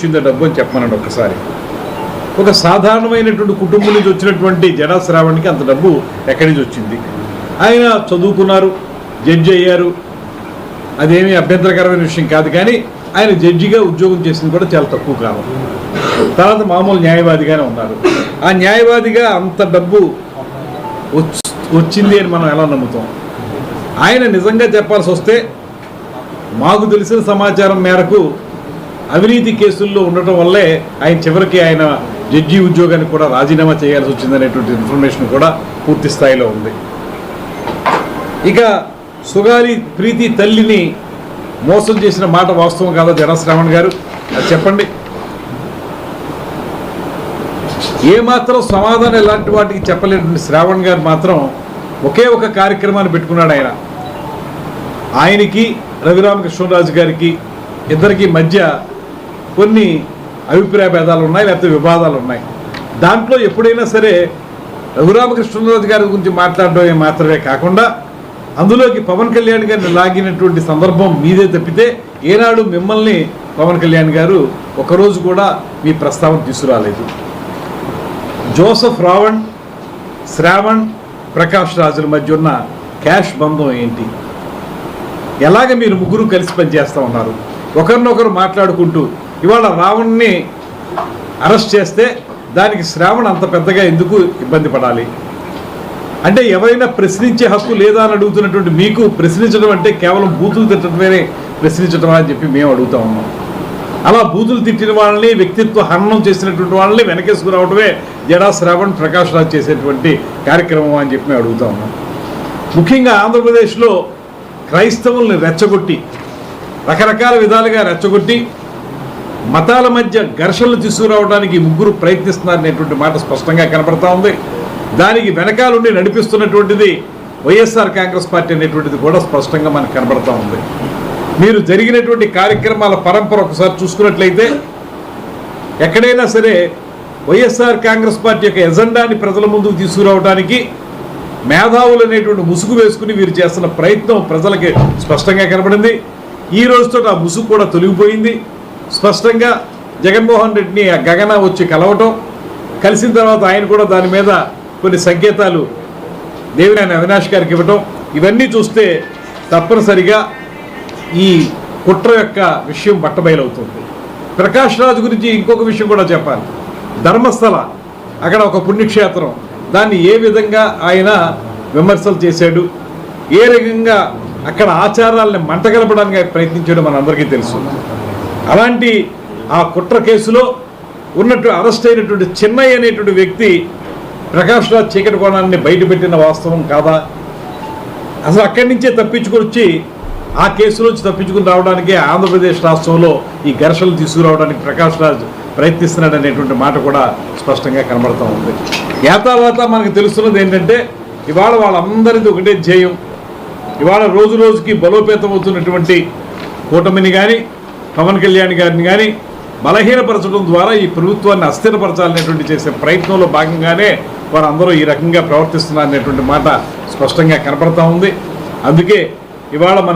వచ్చిందో డబ్బు అని చెప్పమనండి ఒక్కసారి. ఒక సాధారణమైనటువంటి కుటుంబం నుంచి వచ్చినటువంటి జడా శ్రావణ్కి అంత డబ్బు ఎక్కడి నుంచి వచ్చింది? ఆయన చదువుకున్నారు, జడ్జి అయ్యారు, అదేమీ అభ్యంతరకరమైన విషయం కాదు. కానీ ఆయన జడ్జిగా ఉద్యోగం చేసింది కూడా చాలా తక్కువ కాలం. తర్వాత మామూలు న్యాయవాదిగానే ఉన్నారు. ఆ న్యాయవాదిగా అంత డబ్బు వచ్చింది అని మనం ఎలా నమ్ముతాం? ఆయన నిజంగా చెప్పాల్సి వస్తే మాకు తెలిసిన సమాచారం మేరకు అవినీతి కేసుల్లో ఉండటం వల్లే ఆయన చివరికి ఆయన జడ్జి ఉద్యోగాన్ని కూడా రాజీనామా చేయాల్సి వచ్చిందనేటువంటి ఇన్ఫర్మేషన్ కూడా పూర్తి స్థాయిలో ఉంది. ఇక సుగాలి ప్రీతి తల్లిని మోసం చేసిన మాట వాస్తవం కాదా జడా శ్రావణ్ గారు? అది చెప్పండి. ఏమాత్రం సమాధానం ఇలాంటి వాటికి చెప్పలేటువంటి శ్రావణ్ గారు మాత్రం ఒకే ఒక కార్యక్రమాన్ని పెట్టుకున్నాడు. ఆయనకి రఘురామకృష్ణరాజు గారికి ఇద్దరికి మధ్య కొన్ని అభిప్రాయ భేదాలు ఉన్నాయి, లేకపోతే వివాదాలు ఉన్నాయి. దాంట్లో ఎప్పుడైనా సరే రఘురామకృష్ణరాజు గారి గురించి మాట్లాడడం మాత్రమే కాకుండా అందులోకి పవన్ కళ్యాణ్ గారిని లాగినటువంటి సందర్భం మీదే తప్పితే ఏనాడు మిమ్మల్ని పవన్ కళ్యాణ్ గారు ఒకరోజు కూడా మీ ప్రస్తావన తీసుకురాలేదు. జోసెఫ్ రావణ్, శ్రావణ్, ప్రకాష్ రాజుల మధ్య ఉన్న క్యాష్ బంధం ఏంటి? ఎలాగ మీరు ముగ్గురు కలిసి పనిచేస్తూ ఉన్నారు? ఒకరినొకరు మాట్లాడుకుంటూ ఇవాళ రావణ్ని అరెస్ట్ చేస్తే దానికి శ్రావణ్ అంత పెద్దగా ఎందుకు ఇబ్బంది పడాలి? అంటే ఎవరైనా ప్రశ్నించే హక్కు లేదా అని అడుగుతున్నటువంటి మీకు ప్రశ్నించడం అంటే కేవలం బూతులు తిట్టడమే ప్రశ్నించడం అని చెప్పి మేము అడుగుతా ఉన్నాం. అలా బూతులు తిట్టిన వాళ్ళని, వ్యక్తిత్వ హననం చేసినటువంటి వాళ్ళని వెనకేసుకురావడమే జడా శ్రావణ్, ప్రకాష్ రాజ్ చేసేటువంటి కార్యక్రమం అని చెప్పి మేము అడుగుతా ఉన్నాం. ముఖ్యంగా ఆంధ్రప్రదేశ్లో క్రైస్తవుల్ని రెచ్చగొట్టి, రకరకాల విధాలుగా రెచ్చగొట్టి మతాల మధ్య ఘర్షణలు తీసుకురావడానికి ముగ్గురు ప్రయత్నిస్తున్నారనేటువంటి మాట స్పష్టంగా కనపడతా ఉంది. దానికి వెనకాలండి నడిపిస్తున్నటువంటిది వైఎస్ఆర్ కాంగ్రెస్ పార్టీ అనేటువంటిది కూడా స్పష్టంగా మనకు కనబడతా ఉంది. మీరు జరిగినటువంటి కార్యక్రమాల పరంపర ఒకసారి చూసుకున్నట్లయితే ఎక్కడైనా సరే వైఎస్ఆర్ కాంగ్రెస్ పార్టీ యొక్క ఎజెండాని ప్రజల ముందుకు తీసుకురావడానికి మేధావులు అనేటువంటి ముసుగు వేసుకుని వీరు చేస్తున్న ప్రయత్నం ప్రజలకి స్పష్టంగా కనబడింది. ఈ రోజుతో ఆ ముసుగు కూడా తొలగిపోయింది. స్పష్టంగా జగన్మోహన్ రెడ్డిని ఆ గగన వచ్చి కలవటం, కలిసిన తర్వాత ఆయన కూడా దాని మీద కొన్ని సంకేతాలు దేవినేని అవినాష్ గారికి ఇవ్వటం, ఇవన్నీ చూస్తే తప్పనిసరిగా ఈ కుట్ర యొక్క విషయం బట్టబయలవుతుంది. ప్రకాష్ రాజ్ గురించి ఇంకొక విషయం కూడా చెప్పాలి. ధర్మస్థల అక్కడ ఒక పుణ్యక్షేత్రం, దాన్ని ఏ విధంగా ఆయన విమర్శలు చేశాడు, ఏ రకంగా అక్కడ ఆచారాలని మంటగలపడానికి ప్రయత్నించడం మనందరికీ తెలుసు. అలాంటి ఆ కుట్ర కేసులో ఉన్నట్టు అరెస్ట్ అయినటువంటి చెన్నై అనేటువంటి వ్యక్తి ప్రకాష్ రాజ్ చీకటి కోణాన్ని బయటపెట్టిన వాస్తవం కాదా? అసలు అక్కడి నుంచే తప్పించుకొని వచ్చి ఆ కేసులోంచి తప్పించుకుని రావడానికే ఆంధ్రప్రదేశ్ రాష్ట్రంలో ఈ ఘర్షణలు తీసుకురావడానికి ప్రకాష్ రాజ్ ప్రయత్నిస్తున్నాడు అనేటువంటి మాట కూడా స్పష్టంగా కనబడుతూ ఉంది. యాతావాత మనకు తెలుస్తున్నది ఏంటంటే ఇవాళ వాళ్ళందరిది ఒకటే ధ్యేయం. ఇవాళ రోజు రోజుకి బలోపేతం అవుతున్నటువంటి కూటమిని కానీ పవన్ కళ్యాణ్ గారిని కానీ బలహీనపరచడం ద్వారా ఈ ప్రభుత్వాన్ని అస్థిరపరచాలనేటువంటి చేసే ప్రయత్నంలో భాగంగానే వారందరూ ఈ రకంగా ప్రవర్తిస్తున్నారనేటువంటి మాట స్పష్టంగా కనపడతా ఉంది. అందుకే ఇవాళ మనకి